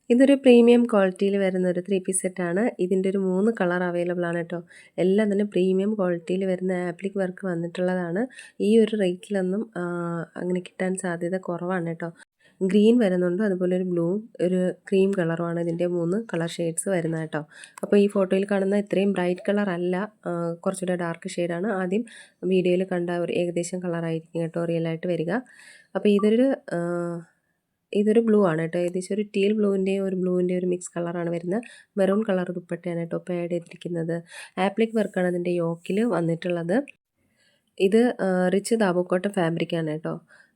ഇതൊരു പ്രീമിയം ക്വാളിറ്റിയിൽ വരുന്ന ഒരു 3 പീസ് സെറ്റാണ്. ഇതിൻ്റെ ഒരു 3 കളർ അവൈലബിൾ ആണ് കേട്ടോ. എല്ലാം തന്നെ പ്രീമിയം ക്വാളിറ്റിയിൽ വരുന്ന ആപ്ലിക് വർക്ക് വന്നിട്ടുള്ളതാണ്. ഈ ഒരു റേറ്റിലൊന്നും അങ്ങനെ കിട്ടാൻ സാധ്യത കുറവാണ് കേട്ടോ. ഗ്രീൻ വരുന്നുണ്ട്, അതുപോലെ ഒരു ബ്ലൂ, ഒരു ക്രീം കളറുമാണ് ഇതിൻ്റെ 3 കളർ ഷെയ്ഡ്സ് വരുന്നത് കേട്ടോ. അപ്പോൾ ഈ ഫോട്ടോയിൽ കാണുന്ന ഇത്രയും ബ്രൈറ്റ് കളർ അല്ല, കുറച്ചുകൂടെ ഡാർക്ക് ഷെയ്ഡാണ്. ആദ്യം വീഡിയോയിൽ കണ്ട ഒരു ഏകദേശം കളറായിരിക്കും കേട്ടോ റിയലായിട്ട് വരിക. അപ്പോൾ ഇതൊരു ബ്ലൂ ആണ് കേട്ടോ. ഏകദേശം ഒരു ടീൽ ബ്ലൂവിൻ്റെയും ഒരു ബ്ലൂവിൻ്റെ ഒരു മിക്സ് കളറാണ് വരുന്നത്. മെറൂൺ കളർ ദുപ്പട്ടയാണ് കേട്ടോ ഇപ്പോൾ ആഡ് ചെയ്തിരിക്കുന്നത്. ആപ്ലിക് വർക്കാണ് അതിൻ്റെ യോക്കിൽ വന്നിട്ടുള്ളത്. ഇത് റിച്ച് ദാബുക്കോട്ട ഫാബ്രിക്കാണ് കേട്ടോ.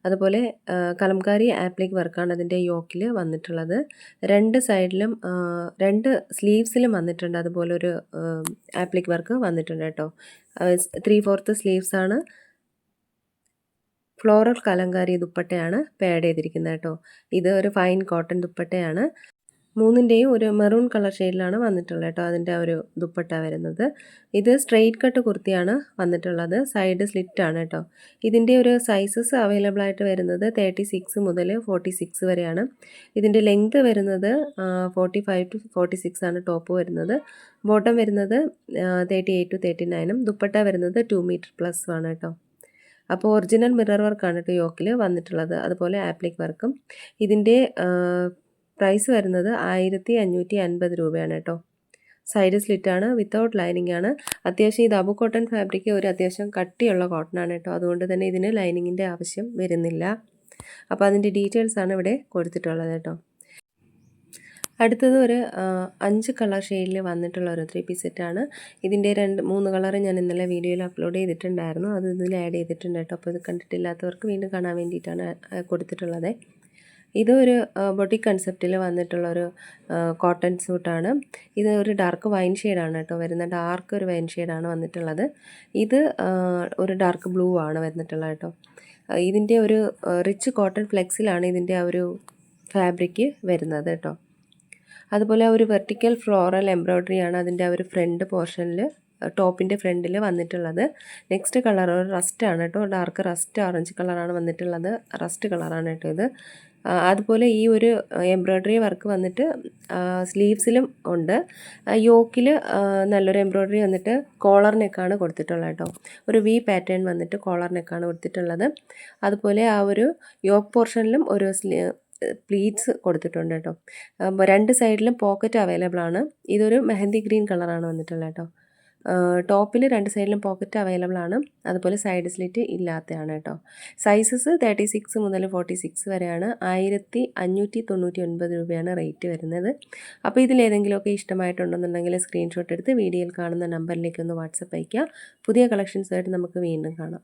അതുപോലെ കലംകാരി ആപ്ലിക് വർക്കാണ് അതിൻ്റെ യോക്കിൽ വന്നിട്ടുള്ളത്. രണ്ട് സൈഡിലും 2 സ്ലീവ്സിലും വന്നിട്ടുണ്ട് അതുപോലെ ഒരു ആപ്ലിക് വർക്ക് വന്നിട്ടുണ്ട് കേട്ടോ. 3/4 സ്ലീവ്സാണ്. ഫ്ലോറൽ കലങ്കാരി ദുപ്പട്ടയാണ് ആഡ് ചെയ്തിരിക്കുന്നത് കേട്ടോ. ഇത് ഒരു ഫൈൻ കോട്ടൺ ദുപ്പട്ടയാണ്. 3ൻ്റെയും ഒരു മെറൂൺ കളർ ഷെയ്ഡിലാണ് വന്നിട്ടുള്ളത് കേട്ടോ അതിൻ്റെ ഒരു ദുപ്പട്ട വരുന്നത്. ഇത് സ്ട്രെയിറ്റ് കട്ട് കുർത്തിയാണ് വന്നിട്ടുള്ളത്. സൈഡ് സ്ലിറ്റ് ആണ് കേട്ടോ. ഇതിൻ്റെ ഒരു സൈസസ് അവൈലബിൾ ആയിട്ട് വരുന്നത് 36 മുതൽ 46 വരെയാണ്. ഇതിൻ്റെ ലെങ്ത് വരുന്നത് 45 to 46 ആണ് ടോപ്പ് വരുന്നത്. ബോട്ടം വരുന്നത് 38 to 39ഉം ദുപ്പട്ട വരുന്നത് 2 മീറ്റർ പ്ലസ് ആണ് കേട്ടോ. അപ്പോൾ ഒറിജിനൽ മിറർ വർക്കാണ് കേട്ടോ യോക്കിൽ വന്നിട്ടുള്ളത്. അതുപോലെ ആപ്ലിക് വർക്കും. ഇതിൻ്റെ പ്രൈസ് വരുന്നത് 1550 രൂപയാണ് കേട്ടോ. സൈഡ് സ്ലിറ്റാണ്, വിത്തൗട്ട് ലൈനിങ് ആണ്. അത്യാവശ്യം ഈ ദാബു കോട്ടൺ ഫാബ്രിക് ഒരു അത്യാവശ്യം കട്ടിയുള്ള കോട്ടൺ ആണ് കേട്ടോ. അതുകൊണ്ട് തന്നെ ഇതിന് ലൈനിങ്ങിൻ്റെ ആവശ്യം വരുന്നില്ല. അപ്പോൾ അതിൻ്റെ ഡീറ്റെയിൽസ് ആണ് ഇവിടെ കൊടുത്തിട്ടുള്ളത് കേട്ടോ. അടുത്തത് ഒരു 5 കളർ ഷെയ്ഡിൽ വന്നിട്ടുള്ള ഒരു 3 പീസ് സെറ്റാണ്. ഇതിൻ്റെ 3 കളർ ഞാൻ ഇന്നലെ വീഡിയോയിൽ അപ്ലോഡ് ചെയ്തിട്ടുണ്ടായിരുന്നു. അത് ഇതിൽ ആഡ് ചെയ്തിട്ടുണ്ട് കേട്ടോ. അപ്പോൾ ഇത് കണ്ടിട്ടില്ലാത്തവർക്ക് വീണ്ടും കാണാൻ വേണ്ടിയിട്ടാണ് കൊടുത്തിട്ടുള്ളത്. ഇതൊരു ബൊട്ടിക് കൺസെപ്റ്റിൽ വന്നിട്ടുള്ളൊരു കോട്ടൺ സൂട്ടാണ്. ഇത് ഒരു ഡാർക്ക് വൈൻ ഷെയ്ഡാണ് കേട്ടോ വരുന്നത്. ഡാർക്ക് ഒരു വൈൻ ഷെയ്ഡാണ് വന്നിട്ടുള്ളത്. ഇത് ഒരു ഡാർക്ക് ബ്ലൂ ആണ് വന്നിട്ടുള്ളത് കേട്ടോ. ഇതിൻ്റെ ഒരു റിച്ച് കോട്ടൺ ഫ്ലെക്സിലാണ് ഇതിൻ്റെ ആ ഒരു ഫാബ്രിക് വരുന്നത് കേട്ടോ. അതുപോലെ ഒരു വെർട്ടിക്കൽ ഫ്ലോറൽ എംബ്രോയ്ഡറിയാണ് അതിൻ്റെ ആ ഒരു ഫ്രണ്ട് പോർഷനിൽ, ടോപ്പിൻ്റെ ഫ്രണ്ടിൽ വന്നിട്ടുള്ളത്. നെക്സ്റ്റ് കളർ ഒരു റസ്റ്റ് ആണ് കേട്ടോ. ഡാർക്ക് റസ്റ്റ് ഓറഞ്ച് കളറാണ് വന്നിട്ടുള്ളത്. റസ്റ്റ് കളറാണ് കേട്ടോ ഇത്. അതുപോലെ ഈ ഒരു എംബ്രോയ്ഡറി വർക്ക് വന്നിട്ട് സ്ലീവ്സിലും ഉണ്ട്. യോക്കിൽ നല്ലൊരു എംബ്രോയ്ഡറി വന്നിട്ട് കോളർ നെക്കാണ് കൊടുത്തിട്ടുള്ളത് കേട്ടോ. ഒരു വി പാറ്റേൺ വന്നിട്ട് കോളർ നെക്കാണ് കൊടുത്തിട്ടുള്ളത്. അതുപോലെ ആ ഒരു യോക്ക് പോർഷനിലും ഒരു പ്ലീറ്റ്സ് കൊടുത്തിട്ടുണ്ട് കേട്ടോ. 2 സൈഡിലും പോക്കറ്റ് അവൈലബിൾ ആണ്. ഇതൊരു മെഹന്തി ഗ്രീൻ കളറാണ് വന്നിട്ടുള്ളത് കേട്ടോ. ടോപ്പിൽ 2 സൈഡിലും പോക്കറ്റ് അവൈലബിൾ ആണ്. അതുപോലെ സൈഡ് സ്ലിറ്റ് ഇല്ലാത്തതാണ് കേട്ടോ. സൈസസ് 36 മുതൽ 46 വരെയാണ്. 1599 രൂപയാണ് റേറ്റ് വരുന്നത്. അപ്പോൾ ഇതിലേതെങ്കിലുമൊക്കെ ഇഷ്ടമായിട്ടുണ്ടെന്നുണ്ടെങ്കിൽ സ്ക്രീൻഷോട്ട് എടുത്ത് വീഡിയോയിൽ കാണുന്ന നമ്പറിലേക്ക് ഒന്ന് വാട്സപ്പ് അയയ്ക്കുക. പുതിയ കളക്ഷൻസായിട്ട് നമുക്ക് വീണ്ടും കാണാം.